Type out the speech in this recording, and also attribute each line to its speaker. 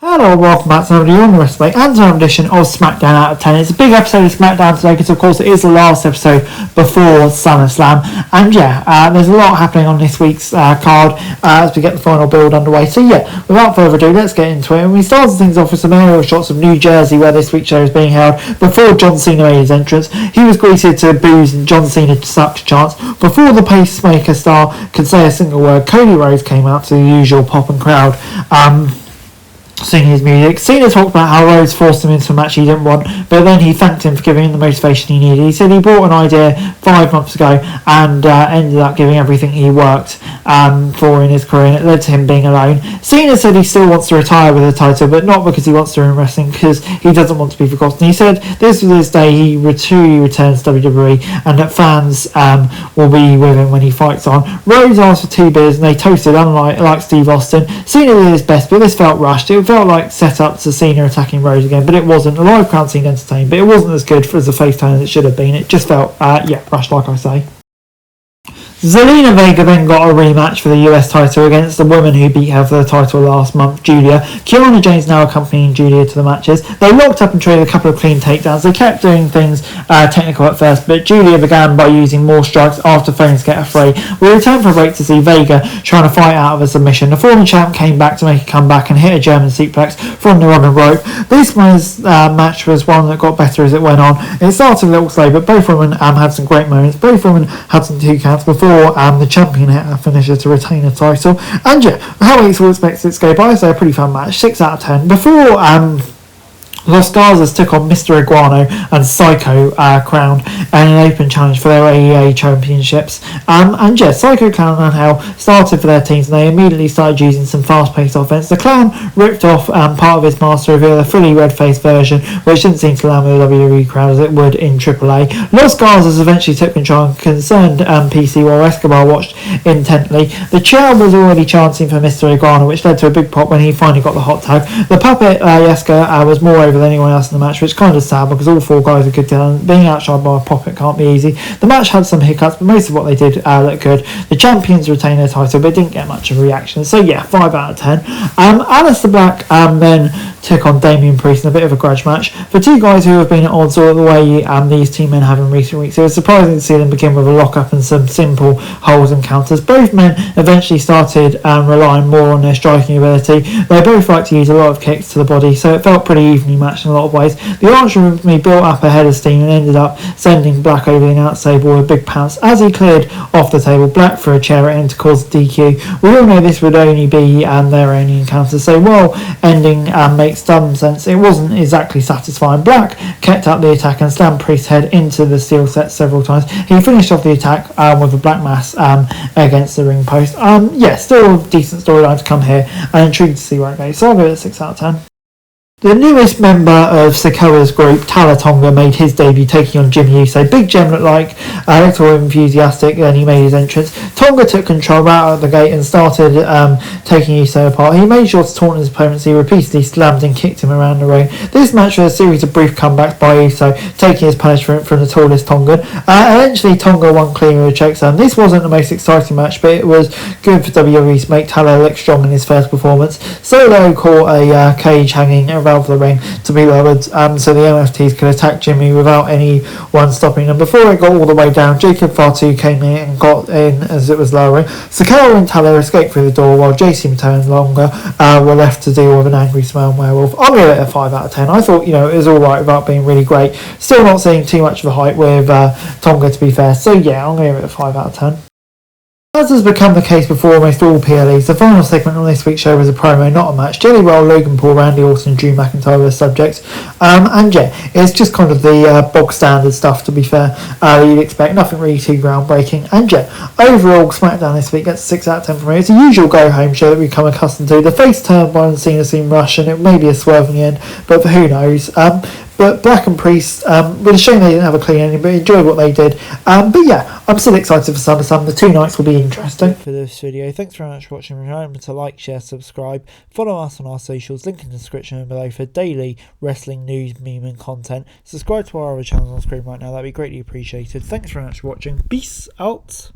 Speaker 1: Hello, welcome back to another video on the Wrestling and another edition of Smackdown Out of 10. It's a big episode of Smackdown today because of course it is the last episode before SummerSlam, and there's a lot happening on this week's card as we get the final build underway. So without further ado, let's get into it. And we started things off with some aerial shots of New Jersey where this week's show is being held before John Cena made his entrance. He was greeted to boos and John Cena sucked chants. Before the pacemaker star could say a single word, Cody Rhodes came out to the usual pop and crowd. Singing his music. Cena talked about how Rhodes forced him into a match he didn't want, but then he thanked him for giving him the motivation he needed. He said he brought an idea 5 months ago and ended up giving everything he worked for in his career, and it led to him being alone. Cena said he still wants to retire with the title, but not because he wants to in wrestling, because he doesn't want to be forgotten. He said this was his day he truly returns to WWE, and that fans will be with him when he fights on. Rhodes asked for 2 beers and they toasted, unlike Steve Austin. Cena did his best, but this felt rushed. It felt like set up to Cena attacking Rhodes again, but it wasn't. The live crowd seemed entertained, but it wasn't as good as the face turn as it should have been. It just felt rushed, like I say. Zelina Vega then got a rematch for the US title against the woman who beat her for the title last month, Julia. Kiana James now accompanying Julia to the matches. They locked up and traded a couple of clean takedowns. They kept doing things technical at first, but Julia began by using more strikes after failing to get her free. We returned for a break to see Vega trying to fight out of a submission. The former champ came back to make a comeback and hit a German suplex from the Robin rope. This match was one that got better as it went on. It started a little slow, but both women had some great moments. Both women had some 2 counts before the champion hit a finisher to retain the title. And how we all expected it to go by, so a pretty fun match, 6 out of 10. Before Los Garzas took on Mr. Iguano and Psycho Crown in an open challenge for their AEA championships. Psycho Clown and Hell started for their teams and they immediately started using some fast-paced offense. The Clown ripped off part of his mask to reveal a fully red-faced version, which didn't seem to land with the WWE crowd as it would in AAA. Los Garzas eventually took control and concerned PC while Escobar watched intently. The chair was already chanting for Mr. Iguana, which led to a big pop when he finally got the hot tag. The puppet Yeska was more over than anyone else in the match, which is kind of sad because all 4 guys are good talent. Being outshined by a puppet can't be easy. The match had some hiccups, but most of what they did looked good. The champions retained their title, but didn't get much of a reaction. So 5 out of 10. Aleister Black then took on Damian Priest in a bit of a grudge match. For 2 guys who have been at odds all the way these 2 men have in recent weeks, it was surprising to see them begin with a lock-up and some simple holds and counters. Both men eventually started relying more on their striking ability. They both like to use a lot of kicks to the body, so it felt pretty evenly matched in a lot of ways. The Arch with me built up a head of steam and ended up sending Black over the announce table with a big pounce. As he cleared off the table, Black threw a chair at him to cause a DQ. We all know this would only be their only encounter, so while ending makes some sense, it wasn't exactly satisfying. Black kept up the attack and slammed Priest's head into the steel set several times. He finished off the attack with a black mass against the ring post. Still a decent storyline to come here, and intrigued to see where it goes, so I'll give it a 6 out of 10. The newest member of Sikoa's group, Tala Tonga, made his debut taking on Jimmy Uso. Big Jem looked like a little enthusiastic when he made his entrance. Tonga took control right out of the gate and started taking Uso apart. He made sure to taunt his opponents. He repeatedly slammed and kicked him around the ring. This match was a series of brief comebacks by Uso, taking his punishment from the tallest Tongan. Eventually Tonga won clean with a chokeslam. This wasn't the most exciting match, but it was good for WWE to make Tala look strong in his first performance. Solo caught a cage hanging around for the ring to be lowered so the MFTs could attack Jimmy without anyone stopping them. Before it got all the way down, Jacob Fatu came in and got in as it was lowering. Sikoa and Tala escaped through the door while JC and Longer were left to deal with an angry smelling werewolf. I'll give it a 5 out of 10. I thought it was alright without being really great. Still not seeing too much of a hype with Tonga, to be fair, so I'm going to give it a 5 out of 10. As has become the case before almost all PLEs, the final segment on this week's show was a promo, not a match. Jelly Roll, Logan Paul, Randy Orton, Drew McIntyre were the subjects. It's just kind of the bog standard stuff, to be fair, that you'd expect. Nothing really too groundbreaking. Overall, SmackDown this week gets a 6 out of 10 from me. It's a usual go-home show that we've become accustomed to. The face turn by Cena seemed rushed, and it may be a swerve in the end, but who knows. But Black and Priest, with a shame they didn't have a clean ending, but enjoyed what they did. I'm still excited for SummerSlam. The 2 nights will be interesting. For this video, thanks very much for watching. Remember to like, share, subscribe, follow us on our socials, link in the description below for daily wrestling news, meme and content. Subscribe to our other channels on screen right now, that'd be greatly appreciated. Thanks very much for watching. Peace out.